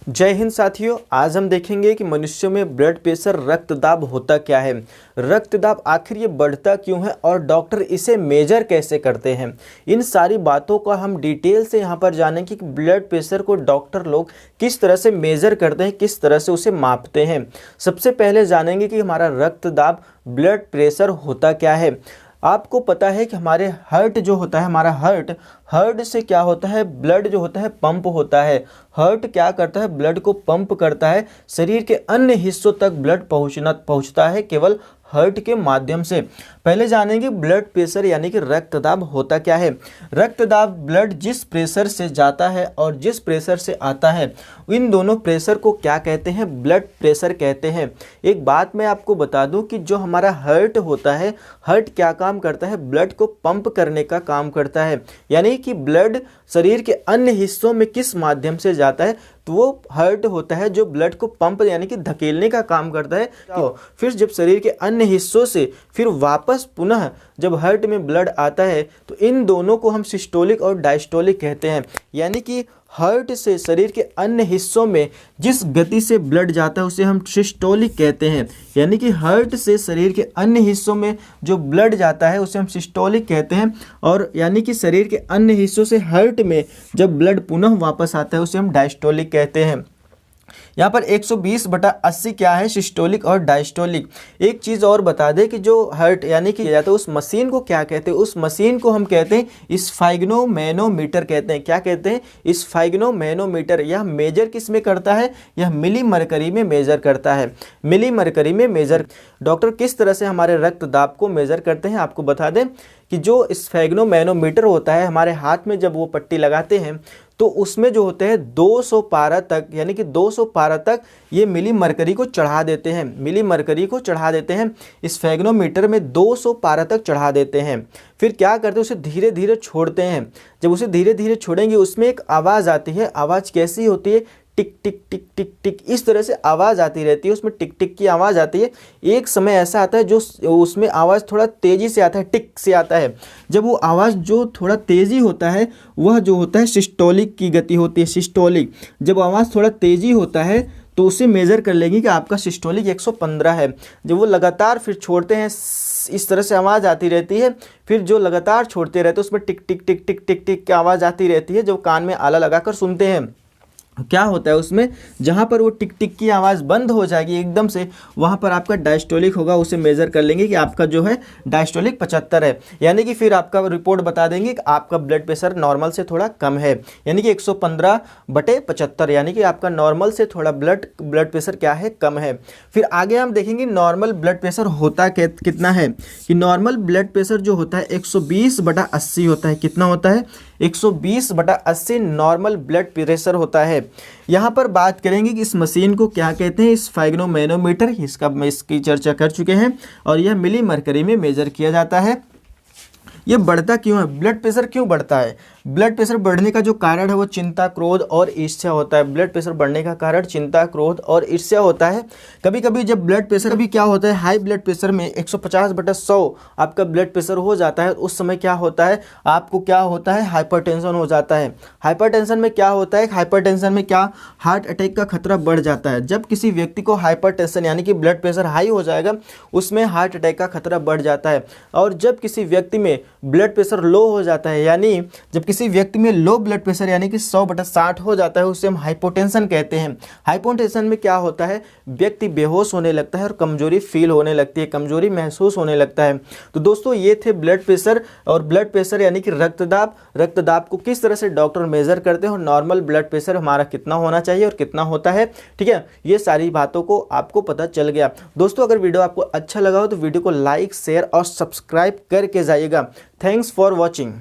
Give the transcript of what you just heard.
जय हिंद साथियों, आज हम देखेंगे कि मनुष्यों में ब्लड प्रेशर रक्तदाब होता क्या है, रक्तदाब आखिर ये बढ़ता क्यों है और डॉक्टर इसे मेजर कैसे करते हैं। इन सारी बातों का हम डिटेल से यहाँ पर जानेंगे कि ब्लड प्रेशर को डॉक्टर लोग किस तरह से मेजर करते हैं, किस तरह से उसे मापते हैं। सबसे पहले जानेंगे कि हमारा रक्तदाब ब्लड प्रेशर होता क्या है। आपको पता है कि हमारे हार्ट जो होता है, हमारा हार्ट से क्या होता है, ब्लड जो होता है पंप होता है। हार्ट क्या करता है, ब्लड को पंप करता है। शरीर के अन्य हिस्सों तक ब्लड पहुंचता है केवल हार्ट के माध्यम से। पहले जानेंगे ब्लड प्रेशर यानी कि रक्तदाब होता क्या है। रक्तदाब ब्लड जिस प्रेशर से जाता है और जिस प्रेशर से आता है, इन दोनों प्रेशर को क्या कहते हैं, ब्लड प्रेशर कहते हैं। एक बात मैं आपको बता दूं कि जो हमारा हार्ट होता है, हार्ट क्या काम करता है, ब्लड को पंप करने का काम करता है। यानी कि ब्लड शरीर के अन्य हिस्सों में किस माध्यम से जाता है, तो वो हार्ट होता है जो ब्लड को पंप यानी कि धकेलने का काम करता है। तो फिर जब शरीर के अन्य हिस्सों से फिर वापस पुनः जब हार्ट में ब्लड आता है, तो इन दोनों को हम सिस्टोलिक और डायस्टोलिक कहते हैं। यानी कि हार्ट से शरीर के अन्य हिस्सों में जिस गति से ब्लड जाता है उसे हम सिस्टोलिक कहते हैं। यानी कि हार्ट से शरीर के अन्य हिस्सों में जो ब्लड जाता है उसे हम सिस्टोलिक कहते हैं, और यानी कि शरीर के अन्य हिस्सों से हार्ट में जब ब्लड पुनः वापस आता है उसे हम डायस्टोलिक कहते हैं। यहाँ पर 120/80 क्या है, सिस्टोलिक और डायस्टोलिक। एक चीज़ और बता दें कि जो हार्ट यानी कि जाता है उस मशीन को क्या कहते हैं, उस मशीन को हम कहते हैं स्फाइग्नोमैनोमीटर कहते हैं। क्या कहते हैं, स्फाइग्नोमैनोमीटर। यह मेजर किस में करता है, यह मिली मरकरी में मेजर करता है, मिली मरकरी में मेजर। डॉक्टर किस तरह से हमारे रक्तदाब को मेजर करते हैं, आपको बता दें कि जो स्फेग्नोमैनोमीटर होता है, हमारे हाथ में जब वो पट्टी लगाते हैं तो उसमें जो होते हैं 200 पारा तक, यानी कि 200 पारा तक ये मिली मरकरी को चढ़ा देते हैं, मिली मरकरी को चढ़ा देते हैं। स्फेग्नोमीटर में 200 पारा तक चढ़ा देते हैं। फिर क्या करते हैं, उसे धीरे धीरे छोड़ते हैं। जब उसे धीरे धीरे छोड़ेंगे उसमें एक आवाज़ आती है। आवाज़ कैसी होती है, टिक टिक टिक टिक टिक, इस तरह से आवाज़ आती रहती है। उसमें टिक टिक की आवाज़ आती है। एक समय ऐसा आता है जो उसमें आवाज़ थोड़ा तेज़ी से आता है, टिक से आता है। जब वो आवाज़ जो थोड़ा तेज़ी होता है वह जो होता है सिस्टोलिक की गति होती है, सिस्टोलिक। जब आवाज़ थोड़ा तेज़ी होता है तो उसे मेज़र कर लेंगे कि आपका सिस्टोलिक 115 है। जब वो लगातार फिर छोड़ते हैं, इस तरह से आवाज़ आती रहती है। फिर जो लगातार छोड़ते रहते हैं उसमें टिक टिक टिक टिक टिक टिक की आवाज़ आती रहती है। जब कान में आला लगाकर सुनते हैं, क्या होता है उसमें, जहाँ पर वो टिक टिक की आवाज़ बंद हो जाएगी एकदम से, वहाँ पर आपका डायस्टोलिक होगा। उसे मेज़र कर लेंगे कि आपका जो है डायस्टोलिक 75 है। यानी कि फिर आपका रिपोर्ट बता देंगे कि आपका ब्लड प्रेशर नॉर्मल से थोड़ा कम है, यानी कि 115/75, यानी कि आपका नॉर्मल से थोड़ा ब्लड प्रेशर क्या है, कम है। फिर आगे हम देखेंगे नॉर्मल ब्लड प्रेशर होता कितना है, कि नॉर्मल ब्लड प्रेशर जो होता है 120/80 होता है। कितना होता है, 120/80 नॉर्मल ब्लड प्रेशर होता है। यहाँ पर बात करेंगे कि इस मशीन को क्या कहते हैं, स्फेग्नोमैनोमीटर। इसकी चर्चा कर चुके हैं, और यह मिली मरकरी में मेजर किया जाता है। ये बढ़ता क्यों है, ब्लड प्रेशर क्यों बढ़ता है। ब्लड प्रेशर बढ़ने का जो कारण है वो चिंता, क्रोध और ईर्ष्या होता है। ब्लड प्रेशर बढ़ने का कारण चिंता, क्रोध और ईर्ष्या होता है। कभी कभी जब ब्लड प्रेशर कभी क्या होता है, हाई ब्लड प्रेशर में 150/100 आपका ब्लड प्रेशर हो जाता है, उस समय क्या होता है, आपको क्या होता है, हाइपरटेंशन हो जाता है। हाइपरटेंशन में क्या होता है, हाइपरटेंशन में क्या, हार्ट अटैक का खतरा बढ़ जाता है। जब किसी व्यक्ति को हाइपरटेंशन यानी कि ब्लड प्रेशर हाई हो जाएगा, उसमें हार्ट अटैक का खतरा बढ़ जाता है। और जब किसी व्यक्ति में ब्लड प्रेशर लो हो जाता है, यानी जब किसी व्यक्ति में लो ब्लड प्रेशर यानी कि 100/60 हो जाता है, उसे हम हाइपोटेंशन कहते हैं। हाइपोटेंशन में क्या होता है, व्यक्ति बेहोश होने लगता है और कमजोरी फील होने लगती है, कमजोरी महसूस होने लगता है। तो दोस्तों ये थे ब्लड प्रेशर और ब्लड प्रेशर यानी कि रक्तदाब को किस तरह से डॉक्टर मेजर करते हैं, और नॉर्मल ब्लड प्रेशर हमारा कितना होना चाहिए और कितना होता है। ठीक है, ये सारी बातों को आपको पता चल गया। दोस्तों अगर वीडियो आपको अच्छा लगा हो तो वीडियो को लाइक, शेयर और सब्सक्राइब करके जाइएगा। Thanks for watching.